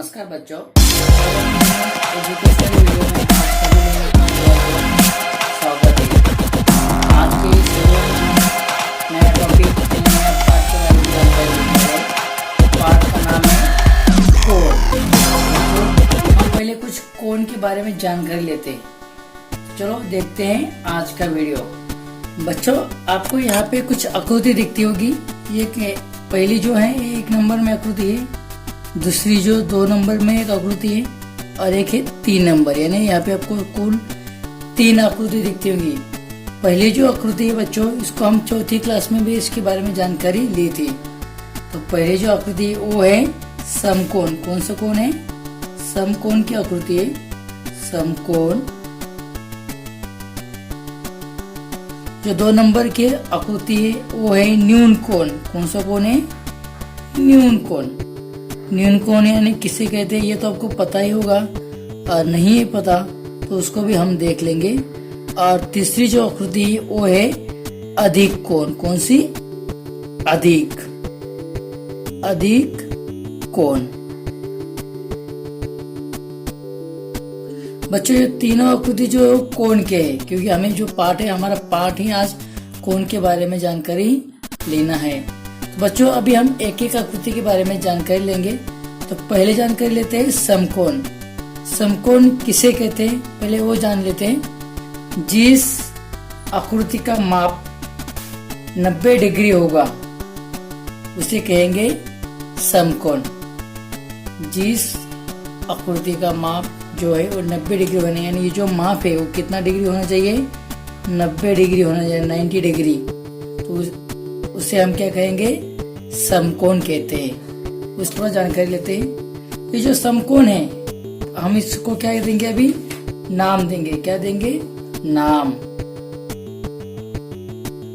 नमस्कार बच्चों, educational video में आप सभी लोगों का स्वागत है। आज के इस वीडियो में हम नया टॉपिक नया पाठ के बारे में जानकारी देंगे। पाठ का नाम है कोण। हम पहले कुछ कोण के बारे में जानकारी लेते हैं। चलो देखते हैं आज का वीडियो। बच्चों, आपको यहाँ पे कुछ आकृति दिखती होगी। ये पहली जो है 1 नंबर में आकृति है, दूसरी जो 2 नंबर में एक आकृति है और एक है 3 नंबर, यानी यहाँ पे आपको कुल 3 आकृति दिखती होंगी। पहली जो आकृति है बच्चों, इसको हम चौथी क्लास में भी इसके बारे में जानकारी ली थी। तो पहले जो आकृति है वो है समकोण। कौन सा कोण है? समकोण की आकृति है, समकोण। जो 2 नंबर की आकृति है वो है न्यून कोण। कौन सा कोण है? न्यून कोण। न्यून कोण यानी किसे कहते हैं ये तो आपको पता ही होगा, और नहीं है पता तो उसको भी हम देख लेंगे। और तीसरी जो आकृति है वो है अधिक कोण। कौन सी? अधिक कोण। बच्चों, ये तीनों आकृति जो कोण के है, क्योंकि हमें जो पाठ है, हमारा पाठ ही आज कोण के बारे में जानकारी लेना है। तो बच्चों, अभी हम एक एक आकृति के बारे में जानकारी लेंगे। तो पहले जानकारी लेते हैं समकोण। समकोण किसे कहते हैं पहले वो जान लेते हैं। जिस आकृति का माप 90 डिग्री होगा उसे कहेंगे समकोण। जिस आकृति का माप जो है वो 90 डिग्री होने, यानी ये जो माप है वो कितना डिग्री होना चाहिए? 90 डिग्री होना चाहिए, 90 डिग्री। तो उसे हम क्या कहेंगे? समकोण कहते हैं। उसके बाद जानकारी लेते हैं। ये जो समकोण है, हम इसको क्या देंगे? अभी नाम देंगे। क्या देंगे? नाम।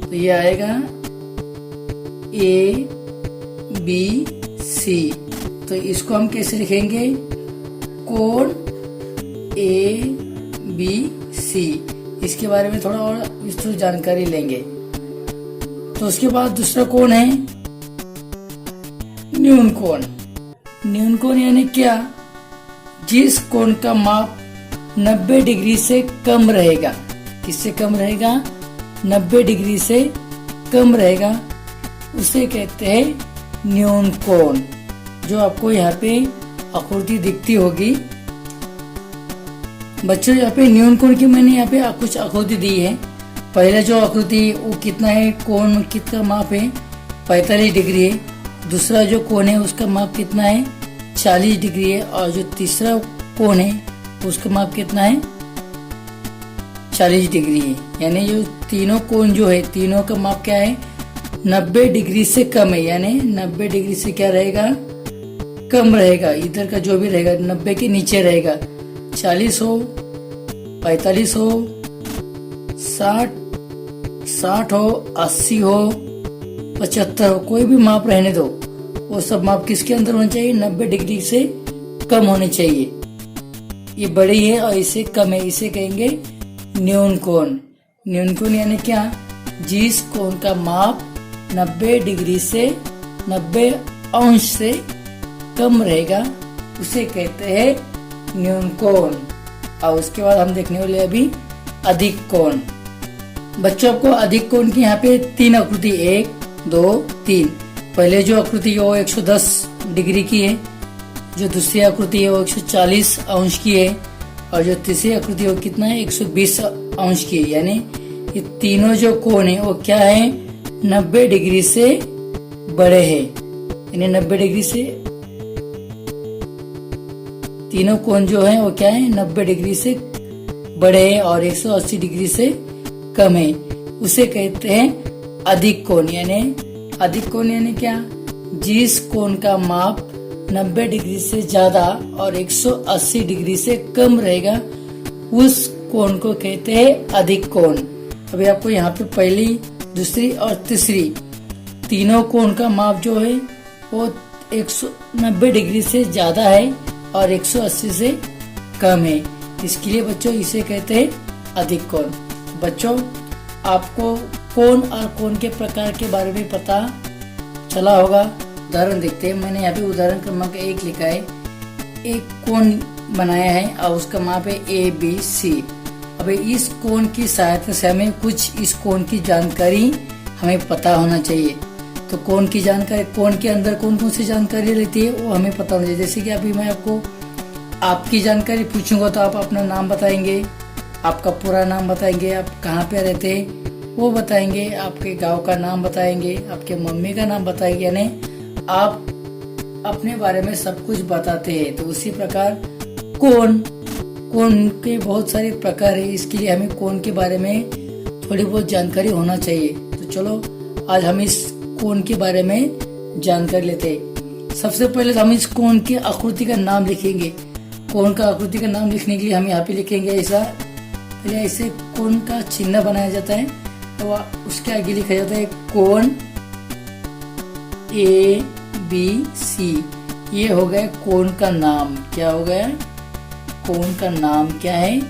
तो ये आएगा ABC। तो इसको हम कैसे लिखेंगे? कोण ABC। इसके बारे में थोड़ा और विस्तृत जानकारी लेंगे। तो उसके बाद दूसरा कोण है न्यून कोण। न्यून कोण यानी क्या? जिस कोण का माप 90 डिग्री से कम रहेगा। किससे कम रहेगा? 90 डिग्री से कम रहेगा, उसे कहते हैं न्यून कोण। जो आपको यहाँ पे आकृति दिखती होगी। बच्चों, यहाँ पे न्यून कोण की मैंने यहाँ पे कुछ आकृति दी है। पहला जो आकृति वो कितना है? कोण कितना माप है? 45 डिग्री है। दूसरा जो कोण है उसका माप कितना है? 40 डिग्री है। और जो तीसरा कोण है उसका माप कितना है? 40 डिग्री है। यानी जो तीनों कोण जो है, तीनों का माप क्या है? 90 डिग्री से कम है। यानी 90 डिग्री से क्या रहेगा? कम रहेगा। इधर का जो भी रहेगा 90 के नीचे रहेगा। 40 हो, 45 हो, 60 हो, 80 हो, 75 हो, कोई भी माप रहने दो। वो सब माप किसके अंदर होने चाहिए? 90 डिग्री से कम होने चाहिए। ये बड़ी है और इससे कम है, इसे कहेंगे न्यून कोण। न्यून कोण यानी क्या? जिस कोण का माप 90 डिग्री से 90 अंश से कम रहेगा उसे कहते हैं न्यून कोण। और उसके बाद हम देखने वाले अभी अधिक कोण। बच्चों, आपको अधिक कोण की यहाँ पे 3 आकृति, 1, 2, 3। पहले जो आकृति है वो 110 डिग्री की है। जो दूसरी आकृति है वो 140 अंश की है। और जो तीसरी आकृति है वो कितना है? 120 अंश की है। यानी ये तीनों जो कोण है वो क्या है? 90 डिग्री से बड़े हैं। यानी 90 डिग्री से तीनों कोण जो है वो क्या है? 90 डिग्री से बड़े हैं और 180 डिग्री से कम है। उसे कहते हैं अधिक कोण। यानी अधिक कोण यानी क्या? जिस कोण का माप 90 डिग्री से ज्यादा और 180 डिग्री से कम रहेगा उस कोण को कहते हैं अधिक कोण। अभी आपको यहाँ पे पहली, दूसरी और तीसरी तीनों कोण का माप जो है वो 190 डिग्री से ज्यादा है और 180 से कम है। इसके लिए बच्चों इसे कहते हैं अधिक कोण। बच्चों, आपको कोण और कोण के प्रकार के बारे में पता चला होगा। उदाहरण देखते हैं। मैंने यहाँ पे उदाहरण क्रमांक 1 लिखा है। एक कोण बनाया है और उसका माप है ABC। अब इस कोण की सहायता से हमें कुछ इस कोण की जानकारी हमें पता होना चाहिए। तो कोण की जानकारी, कोण के अंदर कौन कौन सी जानकारी रहती है वो हमें पता होना चाहिए। जैसे कि अभी मैं आपको आपकी जानकारी पूछूंगा तो आप अपना नाम बताएंगे, आपका पूरा नाम बताएंगे, आप कहाँ पे रहते हैं वो बताएंगे, आपके गांव का नाम बताएंगे, आपके मम्मी का नाम बताएंगे, यानी आप अपने बारे में सब कुछ बताते हैं। तो उसी प्रकार कोण के बहुत सारे प्रकार है, इसके लिए हमें कोण के बारे में थोड़ी बहुत जानकारी होना चाहिए। तो चलो आज हम इस कोण के बारे में जानकारी लेते हैं। सबसे पहले हम इस कोण की आकृति का नाम लिखेंगे। कोण का आकृति का नाम लिखने के लिए हम यहाँ पे लिखेंगे ऐसा, पहले ऐसे कोण का चिन्ह बनाया जाता है तो उसके आगे लिखा जाता है कोण ABC। ये हो गया कोण का नाम। क्या हो गया? कोण का नाम क्या है?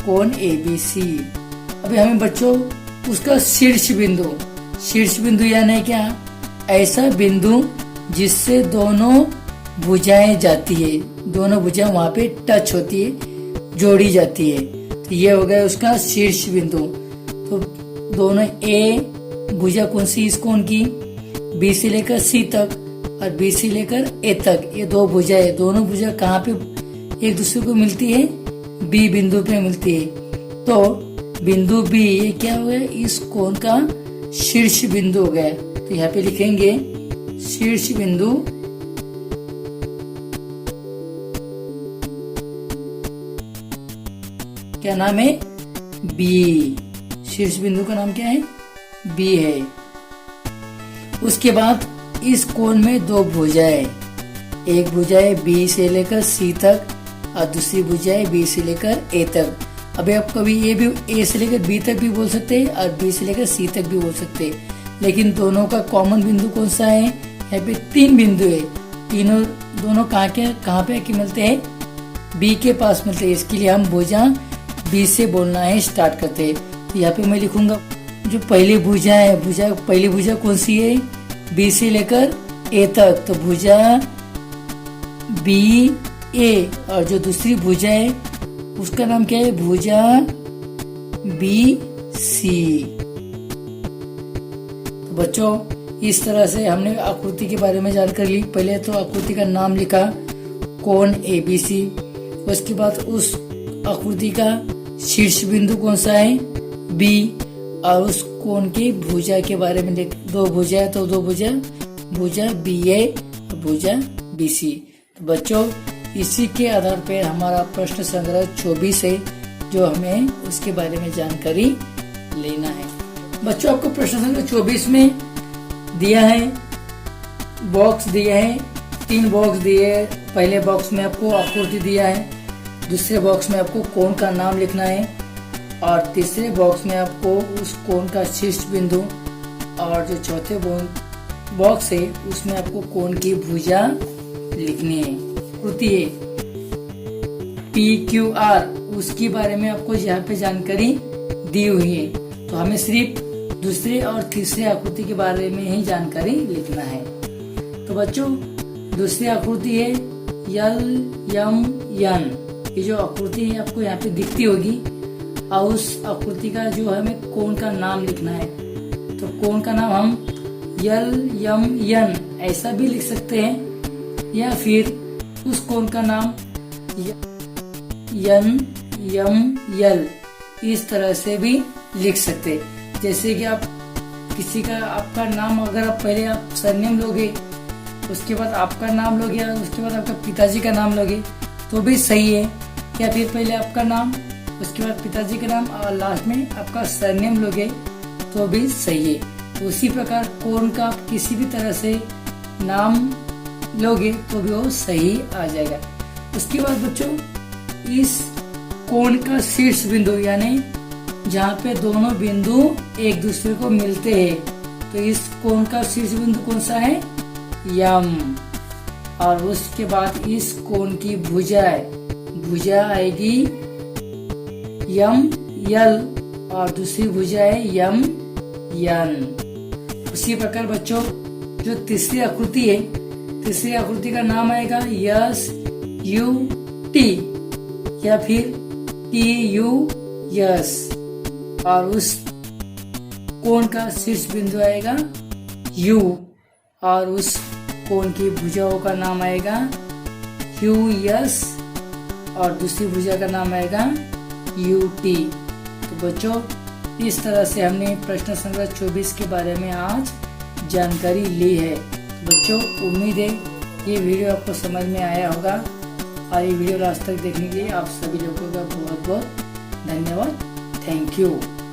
कोण ABC। अभी हमें बच्चों उसका शीर्ष बिंदु यानी क्या? ऐसा बिंदु जिससे दोनों भुजाएं जाती है, दोनों भुजाएं वहां पे टच होती है, जोड़ी जाती है। तो ये हो गया उसका शीर्ष बिंदु। तो दोनों ए भुजा कौन सी इस कोण की? B से लेकर C तक और B से लेकर A तक, ये दो भुजाएं, दोनों भुजा कहाँ पे एक दूसरे को मिलती है? B बिंदु पे मिलती है। तो बिंदु B ये क्या हो गया? इस कोण का शीर्ष बिंदु हो गया। तो यहाँ पे लिखेंगे शीर्ष बिंदु क्या नाम है? B। शीर्ष बिंदु का नाम क्या है? B है। उसके बाद इस कोण में दो भुजाएं, एक भुजाएं B से लेकर C तक और दूसरी भुजाएं B से लेकर A तक। अभी आप कभी A से लेकर B तक भी बोल सकते हैं और B से लेकर C तक भी बोल सकते हैं, लेकिन दोनों का कॉमन बिंदु कौन सा है? यहाँ पे 3 बिंदु है। दोनों कहाँ पे आके मिलते हैं? B के पास मिलते हैं। इसके लिए हम भुजा B से बोलना है स्टार्ट करते हैं। तो यहाँ पे मैं लिखूंगा जो पहली भुजा है, पहली भुजा कौन सी है? B से लेकर A तक, तो भुजा BA। और जो दूसरी भुजा है उसका नाम क्या है? भुजा BC। तो बच्चों इस तरह से हमने आकृति के बारे में जानकारी ली। पहले तो आकृति का नाम लिखा कोण ABC, उसके बाद उस आकृति का शीर्ष बिंदु कौन सा है? B, और उस कोण की भुजा के बारे में दो भुजा है तो दो भुजा BA और भुजा BC। तो बच्चों इसी के आधार पर हमारा प्रश्न संग्रह 24 है जो हमें उसके बारे में जानकारी लेना है। बच्चों आपको प्रश्न संग्रह 24 में दिया है, बॉक्स दिया है, 3 बॉक्स दिए है। पहले बॉक्स में आपको आकृति दिया है, दूसरे बॉक्स में आपको कोण का नाम लिखना है और तीसरे बॉक्स में आपको उस कोण का शीर्ष बिंदु, और जो चौथे बॉक्स है उसमें आपको कोण की भुजा लिखनी है। आकृति है PQR, उसके बारे में आपको यहाँ पे जानकारी दी हुई है। तो हमें सिर्फ दूसरे और तीसरे आकृति के बारे में ही जानकारी लिखना है। तो बच्चों दूसरी आकृति है LMN। ये जो आकृति है आपको यहाँ पे दिखती होगी और उस आकृति का जो हमें कोण का नाम लिखना है। तो कोण का नाम हम LMN ऐसा भी लिख सकते हैं या फिर उस कोण का नाम NML इस तरह से भी लिख सकते हैं। जैसे कि आप किसी का आपका नाम, अगर आप पहले आप सरनेम लोगे उसके बाद आपका नाम लोगे और उसके बाद आपका पिताजी का नाम लोगे तो भी सही है, या फिर पहले आपका नाम उसके बाद पिताजी का नाम और लास्ट में आपका सरनेम लोगे तो भी सही है। उसी प्रकार कोण का आप किसी भी तरह से नाम लोगे तो भी वो सही आ जाएगा। उसके बाद बच्चों इस कोण का शीर्ष बिंदु यानी जहाँ पे दोनों बिंदु एक दूसरे को मिलते हैं, तो इस कोण का शीर्ष बिंदु कौन सा है? M। और उसके बाद इस कोण की भुजा आएगी ML और दूसरी भुजा है MN। उसी प्रकार बच्चों जो तीसरी आकृति है तीसरी आकृति का नाम आएगा यस यू टी या फिर टी यू यस, और उस कोण का शीर्ष बिंदु आएगा यू, और उस कोण की भुजाओं का नाम आएगा यू यस, और दूसरी भुजा का नाम आएगा यू टी। तो बच्चों, इस तरह से हमने प्रश्न संख्या 24 के बारे में आज जानकारी ली है। तो बच्चों, उम्मीद है ये वीडियो आपको समझ में आया होगा, और ये वीडियो लास्ट तक देखने के लिए आप सभी लोगों का बहुत बहुत धन्यवाद। Thank you.